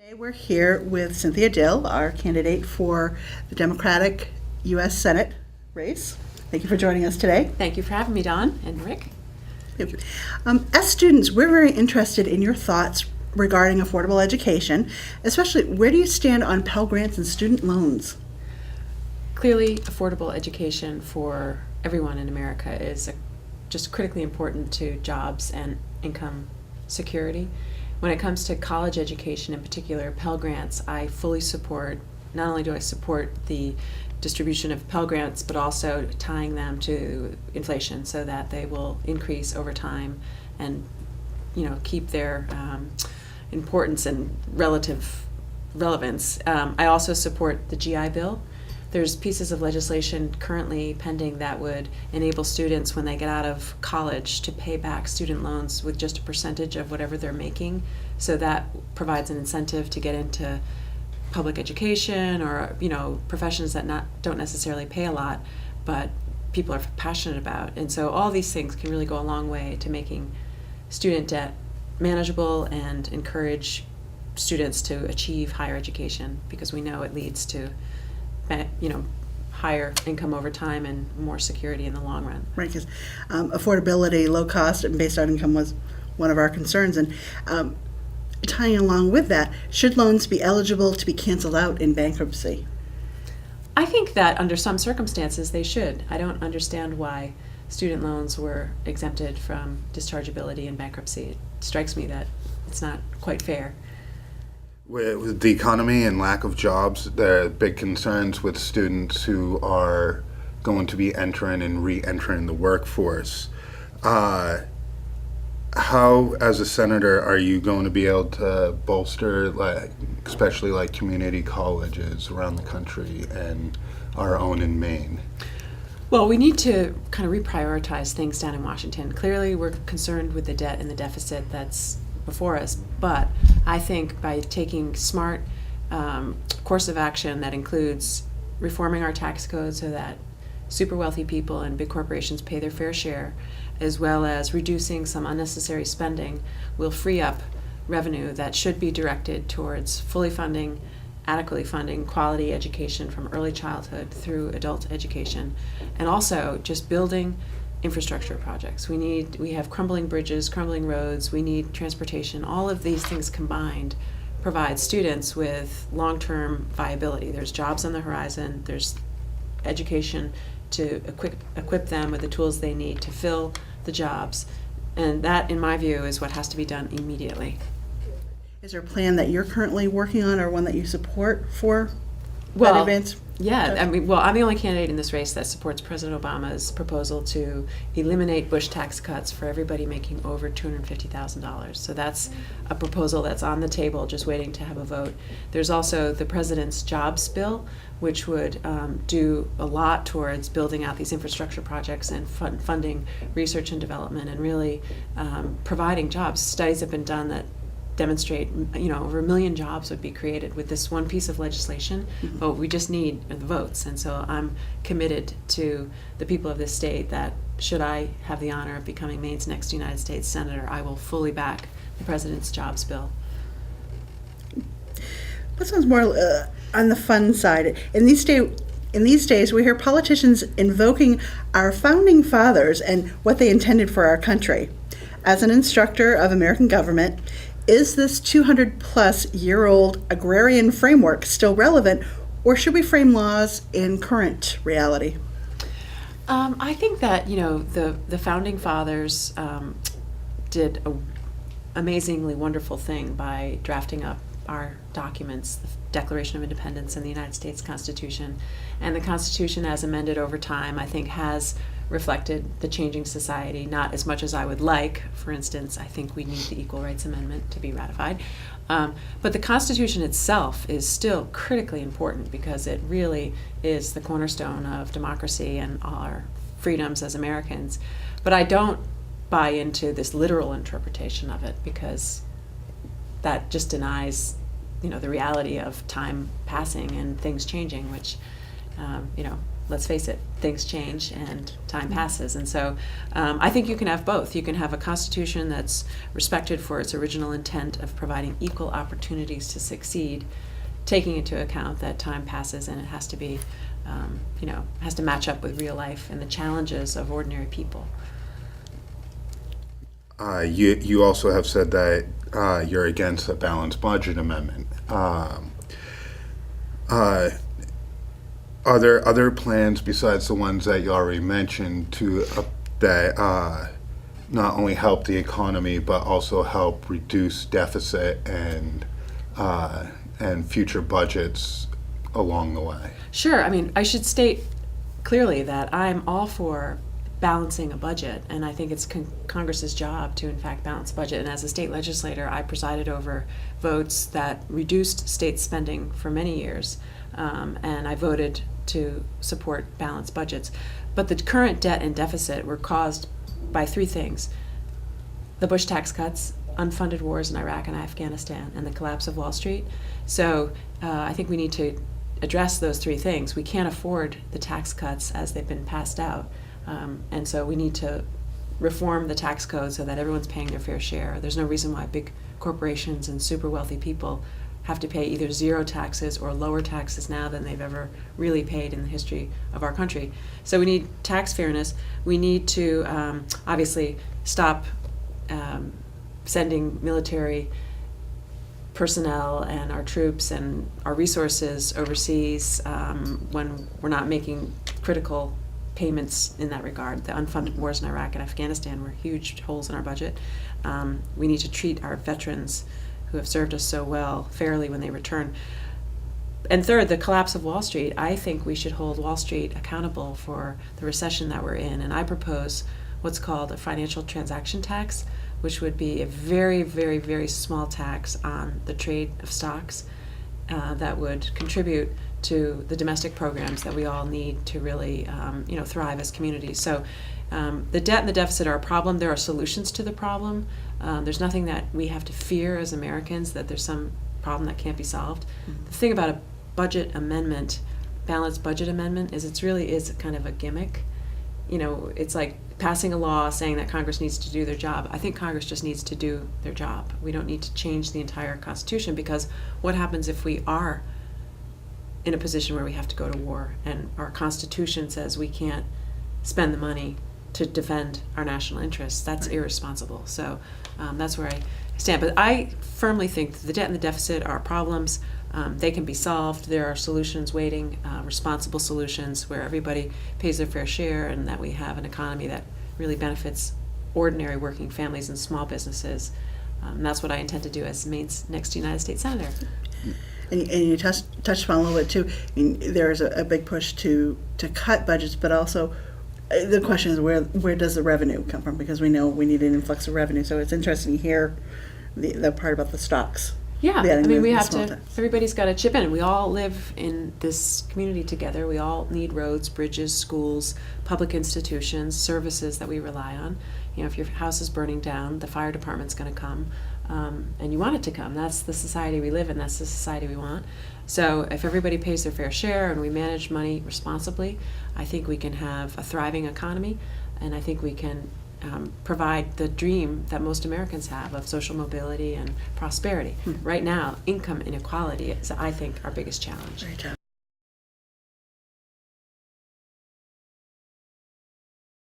Today we're here with Cynthia Dill, our candidate for the Democratic US Senate race. Thank you for joining us today. Thank you for having me, Dawn and Rick. Thank you. As students, we're very interested in your thoughts regarding affordable education, especially where do you stand on Pell Grants and student loans? Clearly, affordable education for everyone in America is just critically important to jobs and income security. When it comes to college education, in particular Pell Grants, I fully support, not only do I support the distribution of Pell Grants, but also tying them to inflation so that they will increase over time and keep their importance and relative relevance. I also support the GI Bill. There's pieces of legislation currently pending that would enable students when they get out of college to pay back student loans with just a percentage of whatever they're making. So that provides an incentive to get into public education or professions that don't necessarily pay a lot, but people are passionate about. And so all these things can really go a long way to making student debt manageable and encourage students to achieve higher education, because we know it leads to higher income over time and more security in the long run. Right, because affordability, low cost, and based on income was one of our concerns. And tying along with that, should loans be eligible to be canceled out in bankruptcy? I think that under some circumstances they should. I don't understand why student loans were exempted from dischargeability in bankruptcy. It strikes me that it's not quite fair. With the economy and lack of jobs, there are big concerns with students who are going to be entering and re-entering the workforce. How, as a senator, are you going to be able to bolster, especially community colleges around the country and our own in Maine? Well, we need to kind of reprioritize things down in Washington. Clearly, we're concerned with the debt and the deficit that's before us, but I think by taking smart course of action that includes reforming our tax code so that super wealthy people and big corporations pay their fair share, as well as reducing some unnecessary spending, will free up revenue that should be directed towards adequately funding quality education from early childhood through adult education, and also just building infrastructure projects. We have crumbling bridges, crumbling roads, we need transportation. All of these things combined provide students with long-term viability. There's jobs on the horizon, there's education to equip them with the tools they need to fill the jobs, and that, in my view, is what has to be done immediately. Is there a plan that you're currently working on or one that you support for Well, that advance? Yeah, I'm the only candidate in this race that supports President Obama's proposal to eliminate Bush tax cuts for everybody making over $250,000. So that's a proposal that's on the table, just waiting to have a vote. There's also the President's Jobs Bill, which would do a lot towards building out these infrastructure projects and funding research and development and really providing jobs. Studies have been done that demonstrate over 1 million jobs would be created with this one piece of legislation, but we just need the votes. And so I'm committed to the people of this state that should I have the honor of becoming Maine's next United States Senator, I will fully back the President's Jobs Bill. What sounds more on the fun side? In these days, we hear politicians invoking our founding fathers and what they intended for our country. As an instructor of American government, is this 200-plus-year-old agrarian framework still relevant, or should we frame laws in current reality? I think that the founding fathers did an amazingly wonderful thing by drafting up our documents, the Declaration of Independence and the United States Constitution. And the Constitution, as amended over time, I think has reflected the changing society, not as much as I would like. For instance, I think we need the Equal Rights Amendment to be ratified. But the Constitution itself is still critically important because it really is the cornerstone of democracy and all our freedoms as Americans. But I don't buy into this literal interpretation of it because that just denies the reality of time passing and things changing, which let's face it, things change and time passes. And so I think you can have both. You can have a constitution that's respected for its original intent of providing equal opportunities to succeed, taking into account that time passes and it has to be, has to match up with real life and the challenges of ordinary people. You also have said that you're against a balanced budget amendment. Are there other plans besides the ones that you already mentioned that not only help the economy but also help reduce deficit and future budgets along the way? Sure. I mean, I should state clearly that I'm all for balancing a budget, and I think it's Congress's job to, in fact, balance budget. And as a state legislator, I presided over votes that reduced state spending for many years, and I voted to support balanced budgets. But the current debt and deficit were caused by three things: the Bush tax cuts, unfunded wars in Iraq and Afghanistan, and the collapse of Wall Street. So I think we need to address those three things. We can't afford the tax cuts as they've been passed out. And so we need to reform the tax code so that everyone's paying their fair share. There's no reason why big corporations and super wealthy people have to pay either zero taxes or lower taxes now than they've ever really paid in the history of our country. So we need tax fairness. We need to obviously stop sending military personnel and our troops and our resources overseas when we're not making critical payments in that regard. The unfunded wars in Iraq and Afghanistan were huge holes in our budget. We need to treat our veterans who have served us so well fairly when they return. And third, the collapse of Wall Street. I think we should hold Wall Street accountable for the recession that we're in. And I propose what's called a financial transaction tax, which would be a very, very, very small tax on the trade of stocks that would contribute to the domestic programs that we all need to really thrive as communities. So the debt and the deficit are a problem. There are solutions to the problem. There's nothing that we have to fear as Americans, that there's some problem that can't be solved. Mm-hmm. The thing about a budget amendment, balanced budget amendment, is it really is kind of a gimmick. It's like passing a law saying that Congress needs to do their job. I think Congress just needs to do their job. We don't need to change the entire Constitution, because what happens if we are in a position where we have to go to war and our Constitution says we can't spend the money to defend our national interests? That's irresponsible. So that's where I stand. But I firmly think that the debt and the deficit are problems. They can be solved. There are solutions waiting, responsible solutions where everybody pays their fair share, and that we have an economy that really benefits ordinary working families and small businesses. And that's what I intend to do as Maine's next United States Senator. And you touched upon a little bit too. I mean, there's a big push to cut budgets, but also the question is where does the revenue come from? Because we know we need an influx of revenue. So it's interesting to hear the part about the stocks. Yeah, I mean, we have to, everybody's got to chip in. We all live in this community together. We all need roads, bridges, schools, public institutions, services that we rely on. If your house is burning down, the fire department's going to come, and you want it to come. That's the society we live in. That's the society we want. So if everybody pays their fair share and we manage money responsibly, I think we can have a thriving economy, and I think we can provide the dream that most Americans have of social mobility and prosperity. Right now, income inequality is, I think, our biggest challenge. Very tough.